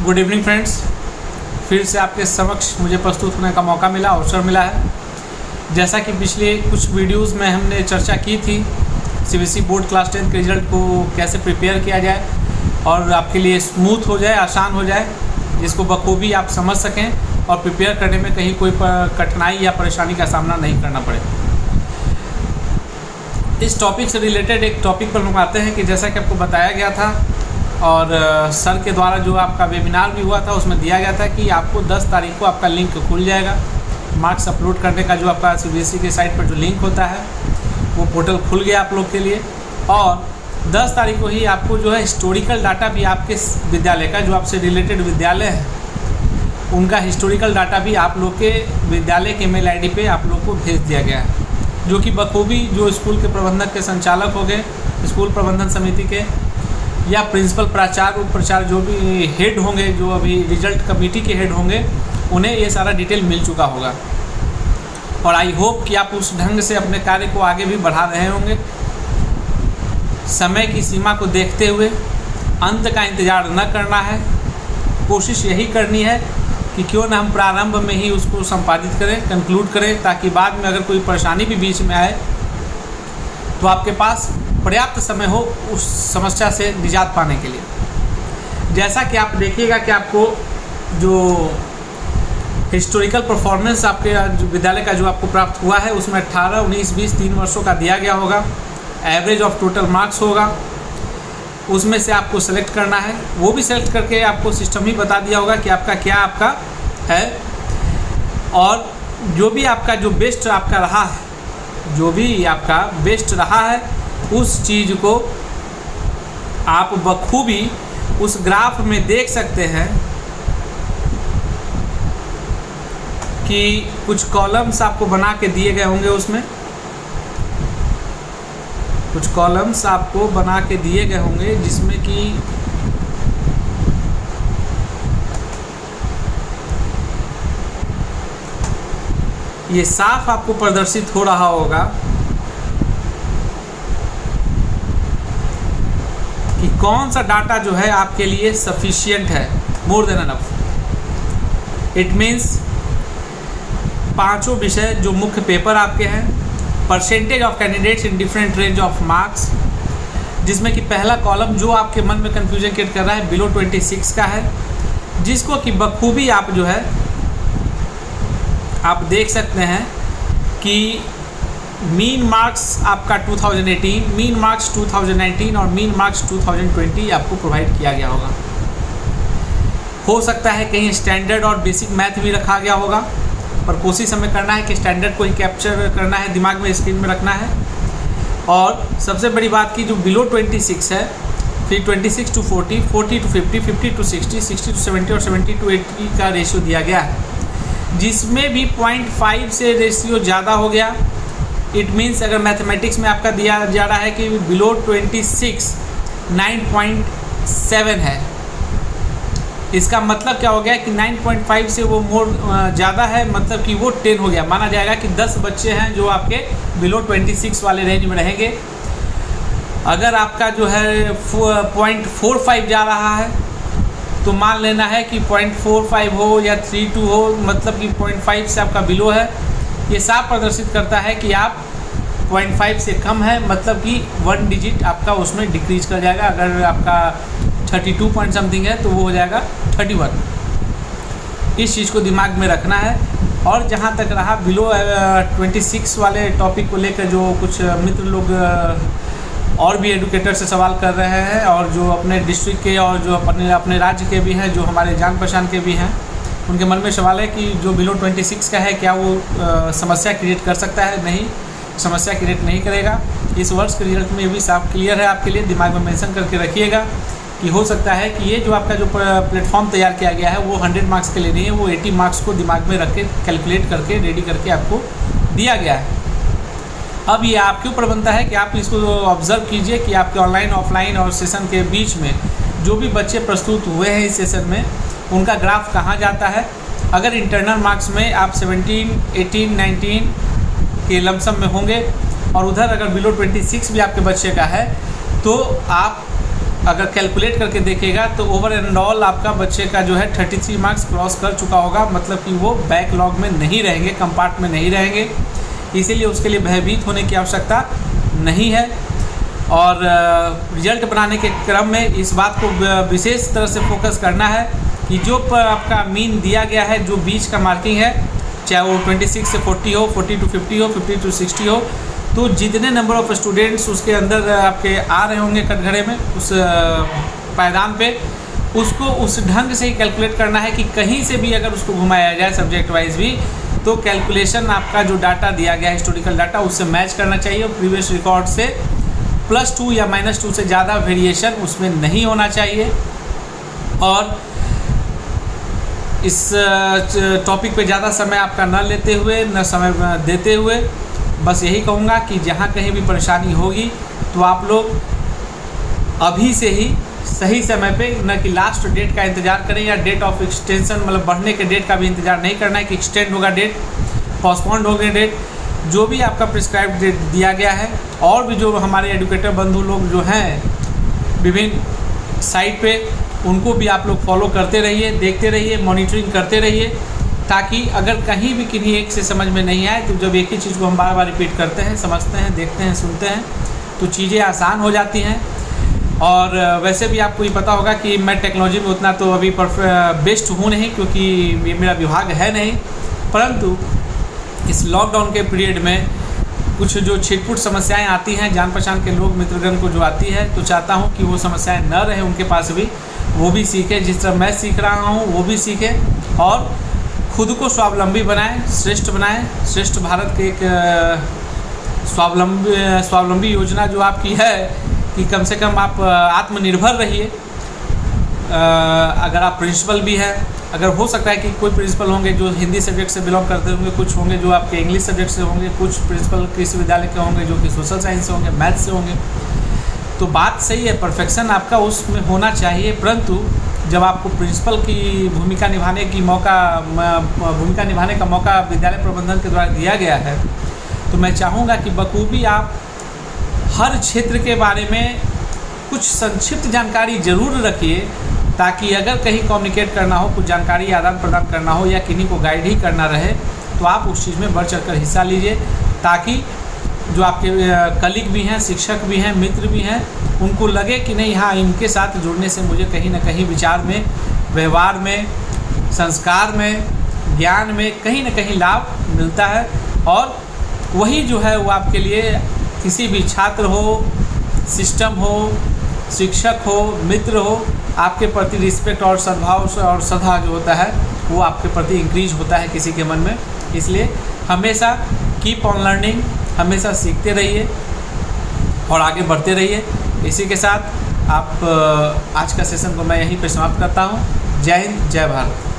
Good evening friends. फिर से आपके समक्ष मुझे प्रस्तुत होने का मौका मिला, अवसर मिला है। जैसा कि पिछले कुछ वीडियोस में हमने चर्चा की थी सीबीएसई बोर्ड क्लास 10 के रिजल्ट को कैसे प्रिपेयर किया जाए और आपके लिए स्मूथ हो जाए, आसान हो जाए, जिसको बखूबी आप समझ सकें और प्रिपेयर करने में कहीं कोई कठिनाई या परेशानी का सामना नहीं करना पड़े। इस टॉपिक से रिलेटेड एक टॉपिक पर हम आते हैं कि जैसा कि आपको बताया गया था और सर के द्वारा जो आपका वेबिनार भी हुआ था उसमें दिया गया था कि आपको 10 तारीख को आपका लिंक खुल जाएगा। मार्क्स अपलोड करने का जो आपका सीबीएसई के साइट पर जो लिंक होता है वो पोर्टल खुल गया आप लोग के लिए। और 10 तारीख को ही आपको जो है हिस्टोरिकल डाटा भी आपके विद्यालय का, जो आपसे रिलेटेड विद्यालय है, उनका हिस्टोरिकल डाटा भी आप लोग के विद्यालय के ईमेल आईडी पे आप लोग को भेज दिया गया है, जो कि बखूबी जो स्कूल के प्रबंधक के संचालक हो गए, स्कूल प्रबंधन समिति के या प्रिंसिपल, प्राचार्य, उप प्राचार्य, जो भी हेड होंगे, जो अभी रिजल्ट कमेटी के हेड होंगे, उन्हें ये सारा डिटेल मिल चुका होगा। और आई होप कि आप उस ढंग से अपने कार्य को आगे भी बढ़ा रहे होंगे। समय की सीमा को देखते हुए अंत का इंतज़ार न करना है, कोशिश यही करनी है कि क्यों ना हम प्रारंभ में ही उसको संपादित करें, कंक्लूड करें, ताकि बाद में अगर कोई परेशानी भी बीच में आए तो आपके पास पर्याप्त समय हो उस समस्या से निजात पाने के लिए। जैसा कि आप देखिएगा कि आपको जो हिस्टोरिकल परफॉर्मेंस आपके विद्यालय का जो आपको प्राप्त हुआ है उसमें 18, 19, 20 3 वर्षों का दिया गया होगा। एवरेज ऑफ टोटल मार्क्स होगा, उसमें से आपको सेलेक्ट करना है। वो भी सेलेक्ट करके आपको सिस्टम ही बता दिया होगा कि आपका क्या आपका है। और जो भी आपका जो बेस्ट आपका रहा है, जो भी आपका बेस्ट रहा है, उस चीज़ को आप बखूबी उस ग्राफ में देख सकते हैं कि कुछ कॉलम्स आपको बना के दिए गए होंगे। उसमें कुछ कॉलम्स आपको बना के दिए गए होंगे जिसमें कि ये साफ आपको प्रदर्शित हो रहा होगा कि कौन सा डाटा जो है आपके लिए सफिशिएंट है, more than enough. It means पांचों विषय जो मुख्य पेपर आपके हैं, percentage of candidates in different range of marks, जिसमें कि पहला कॉलम जो आपके मन में कन्फ्यूजन क्रिएट कर रहा है बिलो 26 का है, जिसको कि बखूबी आप जो है आप देख सकते हैं कि मीन मार्क्स आपका 2018, मीन मार्क्स 2019 और मीन मार्क्स 2020 आपको प्रोवाइड किया गया होगा। हो सकता है कहीं स्टैंडर्ड और बेसिक मैथ भी रखा गया होगा, पर कोशिश हमें करना है कि स्टैंडर्ड को ही कैप्चर करना है, दिमाग में, स्क्रीन में रखना है। और सबसे बड़ी बात की जो बिलो 26 है, फिर 26 to 40, 40 to 50, 50 to 60, 60 to 70 और 70 to 80 का रेशियो दिया गया है, जिसमें भी 0.5 से रेशियो ज़्यादा हो गया। इट मीन्स अगर मैथमेटिक्स में आपका दिया जा रहा है कि बिलो 26 9.7 है, इसका मतलब क्या हो गया कि 9.5 से वो मोर ज़्यादा है, मतलब कि वो 10 हो गया। माना जाएगा कि 10 बच्चे हैं जो आपके बिलो 26 वाले रेंज में रहेंगे। अगर आपका जो है 0.45 जा रहा है तो मान लेना है कि 0.45 हो या 32 हो, मतलब कि 0.5 से आपका बिलो है। ये साफ प्रदर्शित करता है कि आप 0.5 से कम है, मतलब कि 1 डिजिट आपका उसमें डिक्रीज कर जाएगा। अगर आपका 32 पॉइंट समथिंग है तो वो हो जाएगा 31। इस चीज़ को दिमाग में रखना है। और जहाँ तक रहा बिलो 26 वाले टॉपिक को लेकर जो कुछ मित्र लोग और भी एडुकेटर से सवाल कर रहे हैं, और जो अपने डिस्ट्रिक्ट के और जो अपने राज्य के भी हैं, जो हमारे जान पहचान के भी हैं, उनके मन में सवाल है कि जो बिलो 26 का है क्या वो समस्या क्रिएट कर सकता है। नहीं, समस्या क्रिएट नहीं करेगा। इस वर्ष के रिजल्ट में ये भी साफ क्लियर है आपके लिए, दिमाग में मेंशन करके रखिएगा कि हो सकता है कि ये जो आपका जो प्लेटफॉर्म तैयार किया गया है वो 100 मार्क्स के लिए नहीं है, वो 80 मार्क्स को दिमाग में रख के कैलकुलेट करके रेडी करके आपको दिया गया है। अब ये आपके ऊपर बनता है कि आप इसको ऑब्ज़र्व कीजिए कि आपके ऑनलाइन, ऑफलाइन और सेशन के बीच में जो भी बच्चे प्रस्तुत हुए हैं इस सेशन में, उनका ग्राफ कहाँ जाता है। अगर इंटरनल मार्क्स में आप 17, 18, 19 के लमसम में होंगे और उधर अगर बिलो 26 भी आपके बच्चे का है तो आप अगर कैलकुलेट करके देखेगा तो ओवर एंड ऑल आपका बच्चे का जो है 33 मार्क्स क्रॉस कर चुका होगा, मतलब कि वो बैकलॉग में नहीं रहेंगे, कंपार्ट में नहीं रहेंगे। इसीलिए उसके लिए भयभीत होने की आवश्यकता नहीं है। और रिजल्ट बनाने के क्रम में इस बात को विशेष तरह से फोकस करना है कि जो आपका मीन दिया गया है, जो बीच का मार्किंग है, चाहे वो 26 से 40 हो, 40 to 50 हो, 50 to 60 हो, तो जितने नंबर ऑफ़ स्टूडेंट्स उसके अंदर आपके आ रहे होंगे कटघरे में, उस पायदान पे, उसको उस ढंग से ही कैलकुलेट करना है कि कहीं से भी अगर उसको घुमाया जाए सब्जेक्ट वाइज भी, तो कैलकुलेशन आपका जो डाटा दिया गया है, हिस्टोरिकल डाटा, उससे मैच करना चाहिए। और प्रीवियस रिकॉर्ड से +2 या -2 से ज़्यादा वेरिएशन उसमें नहीं होना चाहिए। और इस टॉपिक पे ज़्यादा समय आपका न लेते हुए, न समय देते हुए, बस यही कहूँगा कि जहाँ कहीं भी परेशानी होगी तो आप लोग अभी से ही सही समय पे, न कि लास्ट डेट का इंतज़ार करें या डेट ऑफ एक्सटेंशन, मतलब बढ़ने के डेट का भी इंतज़ार नहीं करना है कि एक्सटेंड होगा डेट, पोस्टपोन्ड होगा डेट। जो भी आपका प्रिस्क्राइब डेट दिया गया है, और भी जो हमारे एडुकेटर बंधु लोग जो हैं विभिन्न साइट पे, उनको भी आप लोग फॉलो करते रहिए, देखते रहिए, मॉनिटरिंग करते रहिए, ताकि अगर कहीं भी किन्हीं एक से समझ में नहीं आए, तो जब एक ही चीज़ को हम बार बार रिपीट करते हैं, समझते हैं, देखते हैं, सुनते हैं, तो चीज़ें आसान हो जाती हैं। और वैसे भी आपको ये पता होगा कि मैं टेक्नोलॉजी में उतना तो अभी बेस्ट हूँ नहीं, क्योंकि ये मेरा विभाग है नहीं, परंतु इस लॉकडाउन के पीरियड में कुछ जो छिटपुट समस्याएं आती हैं, जान पहचान के लोग मित्रगण को जो आती है, तो चाहता हूं कि वो समस्याएं न रहे उनके पास भी, वो भी सीखें, जिस तरह मैं सीख रहा हूं वो भी सीखें, और खुद को स्वावलंबी बनाएं, श्रेष्ठ बनाएं। श्रेष्ठ भारत के एक स्वावलंबी योजना जो आपकी है कि कम से कम आप आत्मनिर्भर रहिए। अगर आप प्रिंसिपल भी हैं, अगर हो सकता है कि कोई प्रिंसिपल होंगे जो हिंदी सब्जेक्ट से बिलोंग करते होंगे, कुछ होंगे जो आपके इंग्लिश सब्जेक्ट से होंगे, कुछ प्रिंसिपल कृषि विद्यालय के होंगे जो कि सोशल साइंस से होंगे, मैथ से होंगे। तो बात सही है, परफेक्शन आपका उसमें होना चाहिए, परंतु जब आपको प्रिंसिपल की भूमिका निभाने का मौका विद्यालय प्रबंधन के द्वारा दिया गया है, तो मैं चाहूँगा कि बखूबी आप हर क्षेत्र के बारे में कुछ संक्षिप्त जानकारी ज़रूर रखिए, ताकि अगर कहीं कम्युनिकेट करना हो, कुछ जानकारी आदान प्रदान करना हो, या किन्हीं को गाइड ही करना रहे, तो आप उस चीज़ में बढ़ चढ़कर हिस्सा लीजिए, ताकि जो आपके कलीग भी हैं, शिक्षक भी हैं, मित्र भी हैं, उनको लगे कि नहीं, हाँ, इनके साथ जुड़ने से मुझे कहीं ना कहीं विचार में, व्यवहार में, संस्कार में, ज्ञान में कहीं ना कहीं लाभ मिलता है। और वही जो है वो आपके लिए किसी भी छात्र हो, सिस्टम हो, शिक्षक हो, मित्र हो, आपके प्रति रिस्पेक्ट और सद्भाव और श्रद्धा जो होता है वो आपके प्रति इंक्रीज होता है किसी के मन में। इसलिए हमेशा कीप ऑन लर्निंग, हमेशा सीखते रहिए और आगे बढ़ते रहिए। इसी के साथ आज का सेशन को मैं यहीं पे समाप्त करता हूँ। जय हिंद, जय भारत।